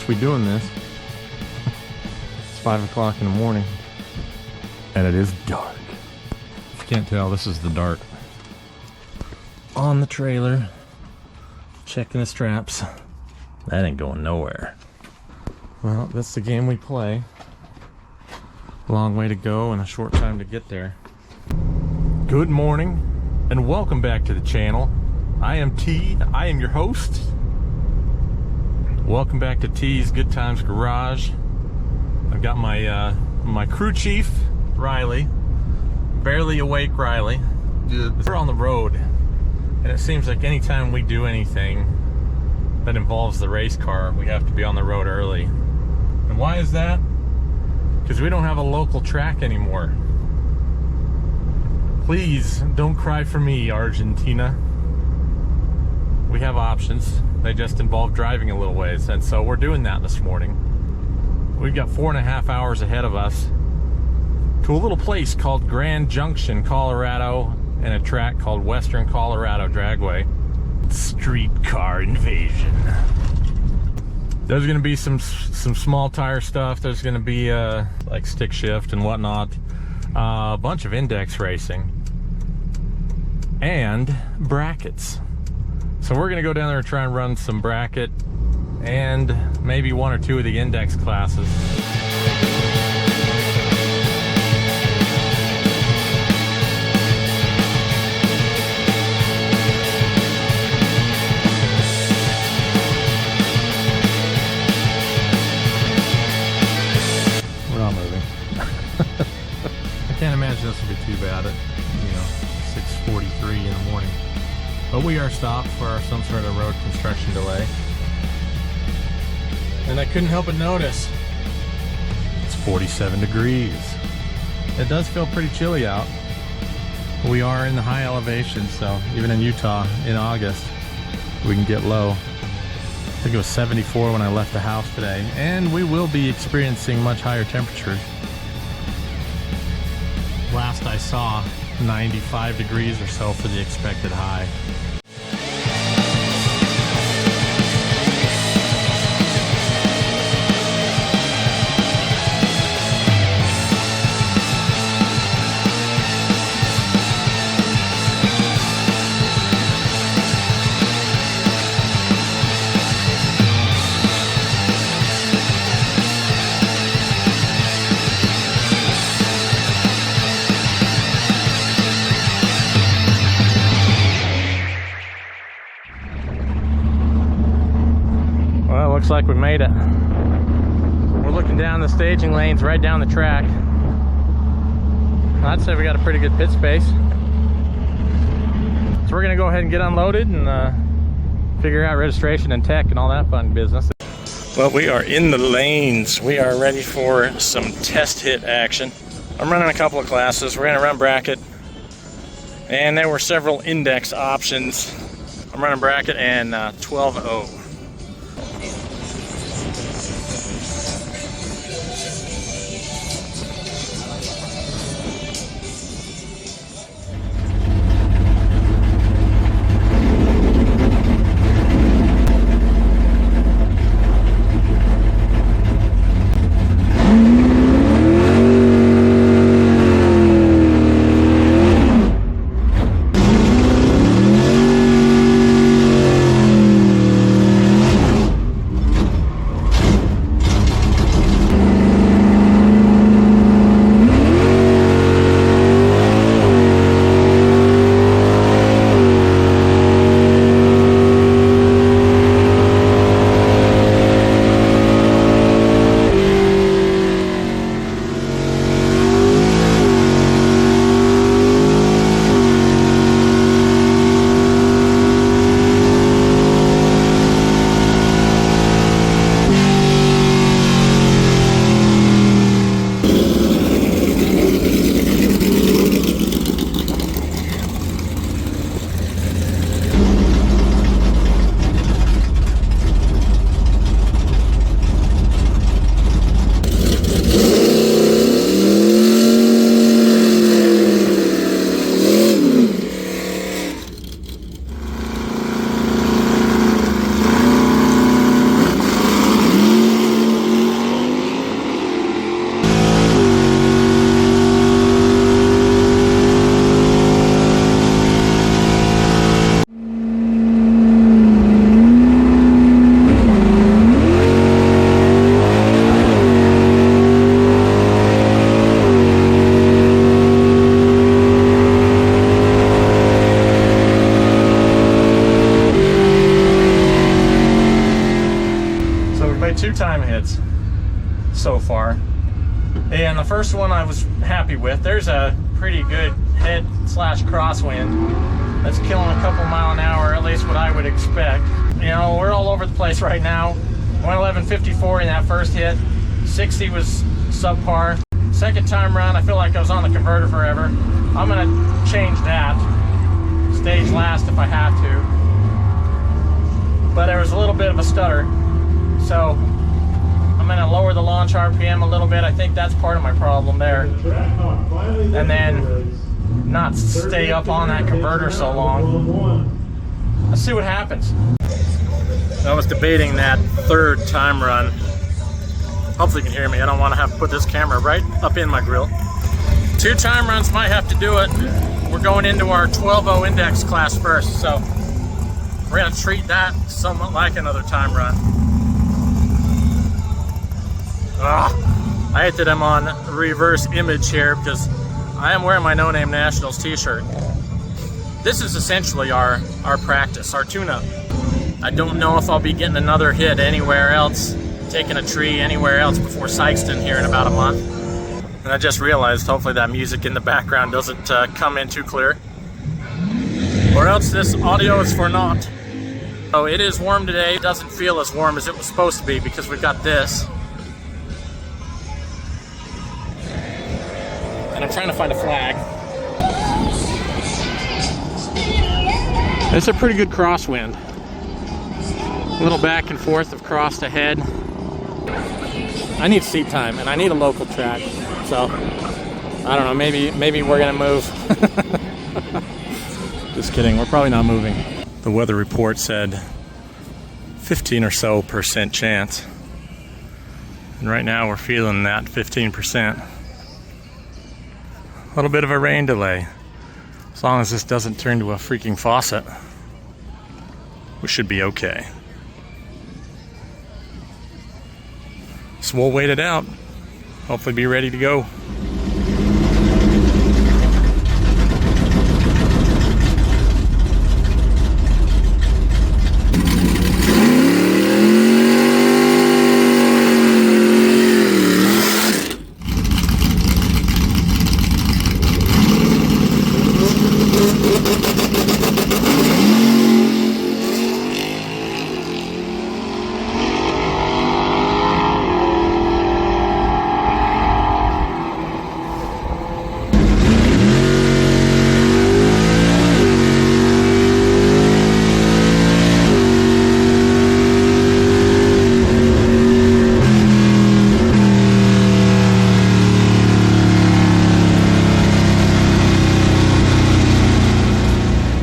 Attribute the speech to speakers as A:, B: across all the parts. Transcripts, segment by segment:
A: be doing this. It's 5 o'clock in the morning and it is dark. If you can't tell, this is the dart on the trailer, checking the straps. That ain't going nowhere. Well, that's the game we play. A long way to go and a short time to get there. Good morning and welcome back to the channel. I am T. I am your host. Welcome back to T's Good Times Garage. I've got my my crew chief, Riley. Barely awake Riley. We're on the road, and it seems like anytime we do anything that involves the race car, we have to be on the road early. And why is that? Because we don't have a local track anymore. Please don't cry for me, Argentina. We have options. They just involve driving a little ways, and so we're doing that this morning. We've got 4.5 hours ahead of us to a little place called Grand Junction, Colorado, and a track called Western Colorado Dragway. Streetcar invasion. There's going to be some small tire stuff. There's going to be like stick shift and whatnot. A bunch of index racing and brackets. So we're going to go down there and try and run some bracket and maybe one or two of the index classes. We're not moving. I can't imagine this will be too bad at, 6:43 in the morning. But we are stopped for some sort of road construction delay. And I couldn't help but notice it's 47 degrees. It does feel pretty chilly out. We are in the high elevation, so even in Utah in August, we can get low. I think it was 74 when I left the house today, and we will be experiencing much higher temperatures. Last I saw, 95 degrees or so for the expected high. Looks like we made it. We're looking down the staging lanes right down the track. I'd say we got a pretty good pit space. So we're gonna go ahead and get unloaded and figure out registration and tech and all that fun business. Well, we are in the lanes. We are ready for some test hit action. I'm running a couple of classes. We're gonna run bracket, and there were several index options. I'm running bracket and 12-0. so far. And the first one I was happy with. There's a pretty good head slash crosswind that's killing a couple mile an hour, at least what I would expect. You know, we're all over the place right now. 111.54 in that first hit. 60 was subpar. Second time run, I feel like I was on the converter forever. I'm gonna change that. Stage last if I have to. But there was a little bit of a stutter. So I'm gonna lower the launch RPM a little bit. I think that's part of my problem there. And then not stay up on that converter so long. Let's see what happens. I was debating that third time run. Hopefully you can hear me. I don't want to have to put this camera right up in my grill. 2 time runs might have to do it. We're going into our 12.0 index class first, so we're gonna treat that somewhat like another time run. I hate that I'm on reverse image here because I am wearing my No Name Nationals t-shirt. This is essentially our practice, our tune-up. I don't know if I'll be getting another hit anywhere else, taking a tree anywhere else before Sykeston here in about a month. And I just realized hopefully that music in the background doesn't come in too clear. Or else this audio is for naught. Oh, it is warm today. It doesn't feel as warm as it was supposed to be because we've got this. And I'm trying to find a flag. It's a pretty good crosswind. A little back and forth of cross to head. I need seat time and I need a local track. So, I don't know, maybe we're gonna move. Just kidding, we're probably not moving. The weather report said 15% or so chance. And right now we're feeling that 15%. A little bit of a rain delay. As long as this doesn't turn to a freaking faucet, we should be okay. So we'll wait it out. Hopefully be ready to go.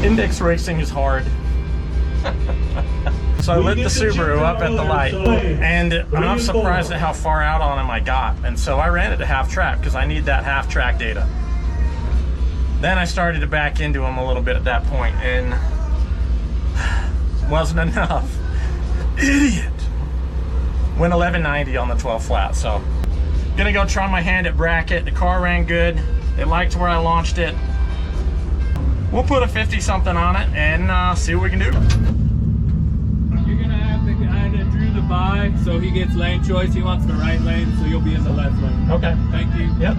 A: Index racing is hard. So I lit the Subaru up at the light, and I'm not surprised at how far out on him I got. And so I ran it to half track because I need that half track data. Then I started to back into him a little bit at that point, and wasn't enough. Idiot. Went 1190 on the 12 flat. So gonna go try my hand at bracket. The car ran good. They liked where I launched it. We'll put a 50 something on it and see what we can do.
B: You're gonna have the guy that drew the bye, so he gets lane choice. He wants the right lane, so you'll be in the left lane.
A: Okay.
B: Thank you.
A: Yep.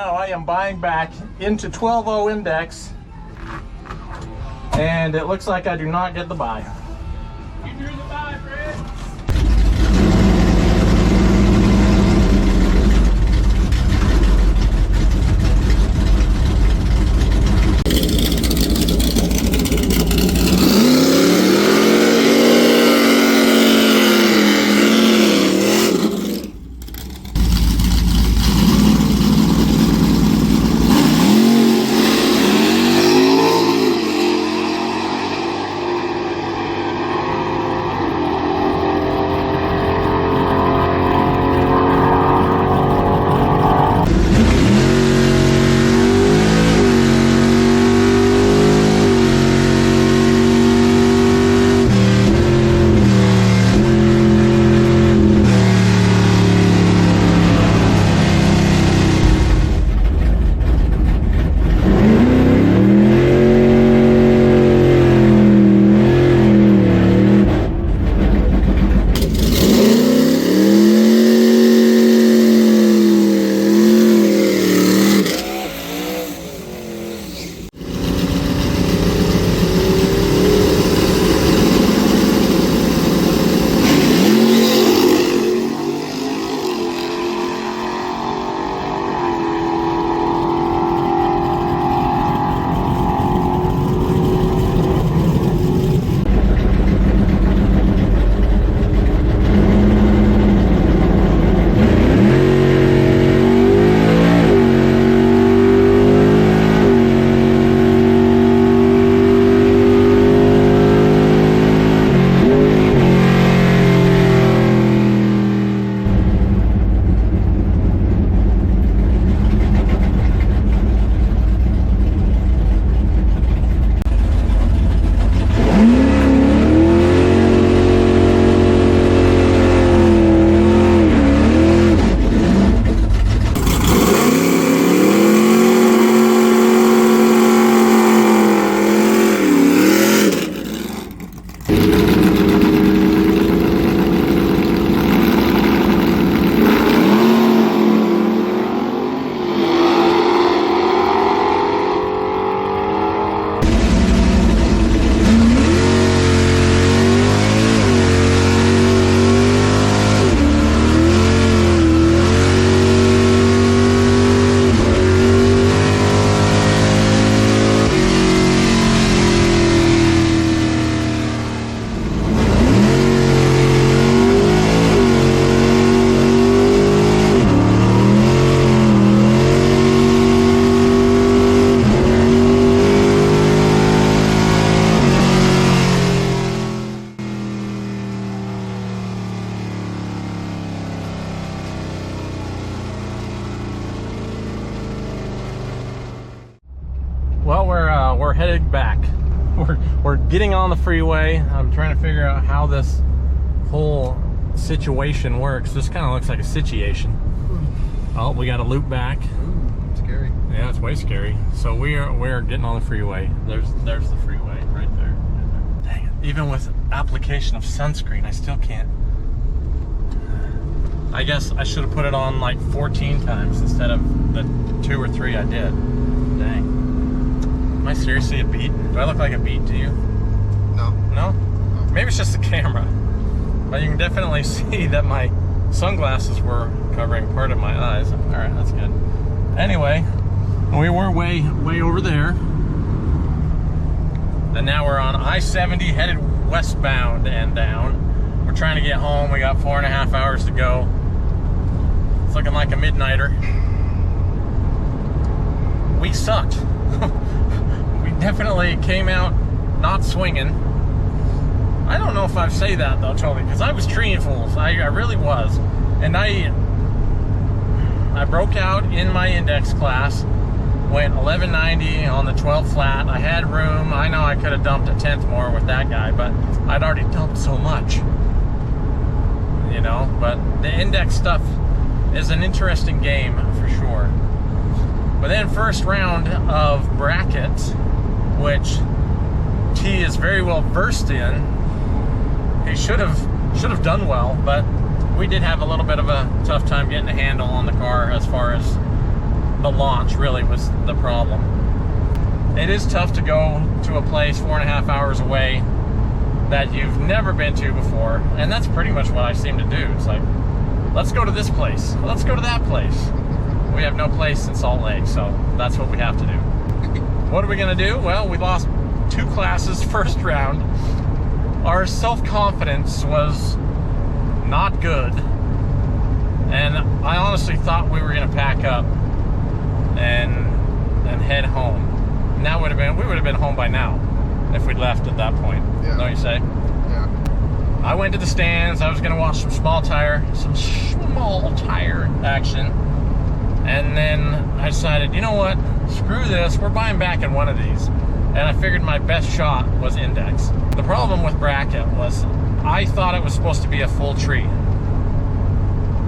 A: now I am buying back into 12.0 index, and it looks like I do not get the buy.
B: You drew the buy, Fred.
A: Well, we're headed back. We're getting on the freeway. I'm trying to figure out how this whole situation works. This kind of looks like a situation. Oh, we got to loop back.
C: Ooh, scary.
A: Yeah, it's way scary. So we're getting on the freeway. There's the freeway right there. Dang it. Even with application of sunscreen, I still can't. I guess I should have put it on like 14 times instead of the 2 or 3 I did. Dang. Am I seriously a beat? Do I look like a beat to you?
C: No.
A: No? Maybe it's just the camera. But you can definitely see that my sunglasses were covering part of my eyes. Alright, that's good. Anyway, we were way over there. And now we're on I-70 headed westbound and down. We're trying to get home. We got 4.5 hours to go. It's looking like a midnighter. We sucked. We definitely came out not swinging. I don't know if I say that though, totally, because I was treeing fools. I really was. And I broke out in my index class, went 1190 on the 12 flat. I had room. I know I could have dumped a tenth more with that guy, but I'd already dumped so much. You know, but the index stuff is an interesting game for sure. But then first round of brackets, which T is very well versed in. He should have done well, but we did have a little bit of a tough time getting a handle on the car as far as the launch really was the problem. It is tough to go to a place 4.5 hours away that you've never been to before, and that's pretty much what I seem to do. It's like, let's go to this place, let's go to that place. We have no place in Salt Lake, so that's what we have to do. What are we gonna do? Well, we lost 2 classes first round. Our self-confidence was not good, and I honestly thought we were gonna pack up and head home. And that would have been, we would have been home by now if we'd left at that point.
C: Yeah.
A: Don't you say?
C: Yeah.
A: I went to the stands. I was gonna watch some small tire action, and then I decided, you know what? Screw this. We're buying back in one of these, and I figured my best shot was index. The problem with bracket was I thought it was supposed to be a full tree,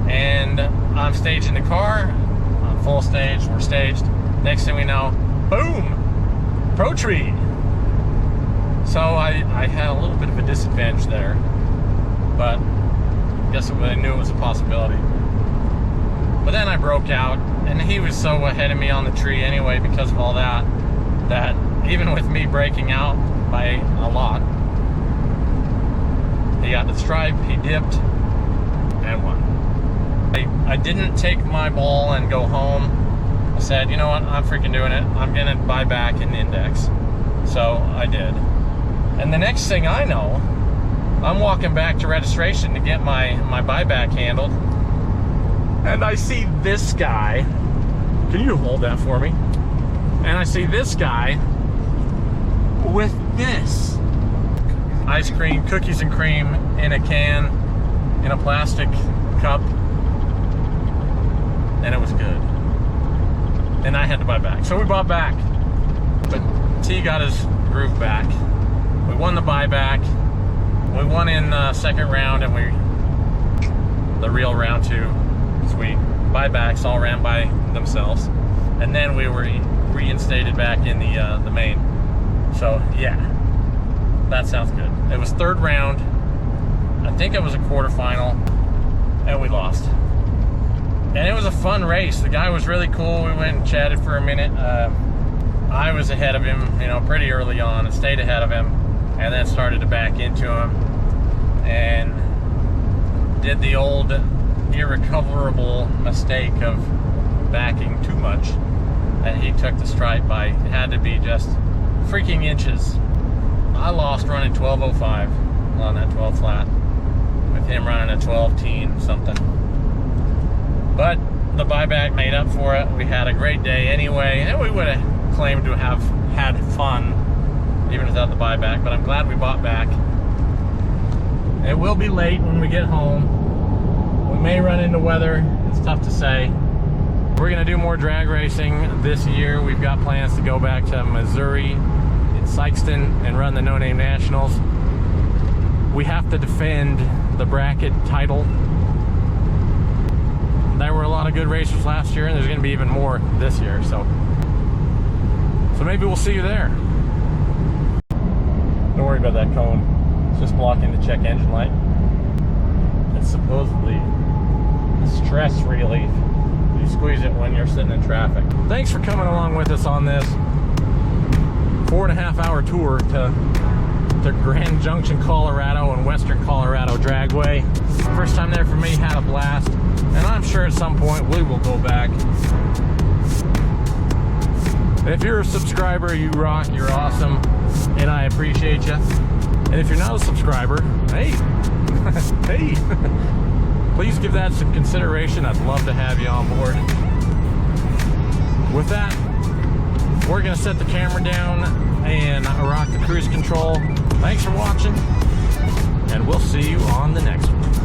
A: and I'm staging the car on full stage. We're staged. Next thing we know, boom, pro tree. So I had a little bit of a disadvantage there, but I guess I knew it was a possibility. But then I broke out, and he was so ahead of me on the tree anyway because of all that, that even with me breaking out by a lot, he got the stripe, he dipped, and won. I didn't take my ball and go home. I said, you know what, I'm freaking doing it. I'm gonna buy back an index. So I did. And the next thing I know, I'm walking back to registration to get my buyback handled. And I see this guy. Can you hold that for me? And I see this guy with this ice cream, cookies and cream in a can, in a plastic cup. And it was good. And I had to buy back. So we bought back. But T got his groove back. We won the buyback. We won in the second round, and the real round 2. Sweet. Buybacks all ran by themselves. And then we were reinstated back in the main. So yeah, that sounds good. It was third round. I think it was a quarterfinal, and we lost. And it was a fun race. The guy was really cool. We went and chatted for a minute. I was ahead of him, you know, pretty early on, and stayed ahead of him, and then started to back into him, and did the old irrecoverable mistake of backing too much, and he took the stripe by, it had to be just freaking inches. I lost running 12.05 on that 12 flat, with him running a 12-teen something. But the buyback made up for it. We had a great day anyway, and we would have claimed to have had fun even without the buyback, but I'm glad we bought back. It will be late when we get home. We may run into weather. It's tough to say. We're gonna do more drag racing this year. We've got plans to go back to Missouri in Sikeston and run the No Name Nationals. We have to defend the bracket title. There were a lot of good racers last year, and there's gonna be even more this year, so maybe we'll see you there. Don't worry about that cone. It's just blocking the check engine light. It's supposedly a stress relief. You squeeze it when you're sitting in traffic. Thanks for coming along with us on this 4.5 hour tour to Grand Junction, Colorado and Western Colorado Dragway. First time there for me, had a blast. And I'm sure at some point we will go back. If you're a subscriber, you rock, you're awesome, and I appreciate you. And if you're not a subscriber, hey, hey, please give that some consideration. I'd love to have you on board. With that, we're gonna set the camera down and rock the cruise control. Thanks for watching, and we'll see you on the next one.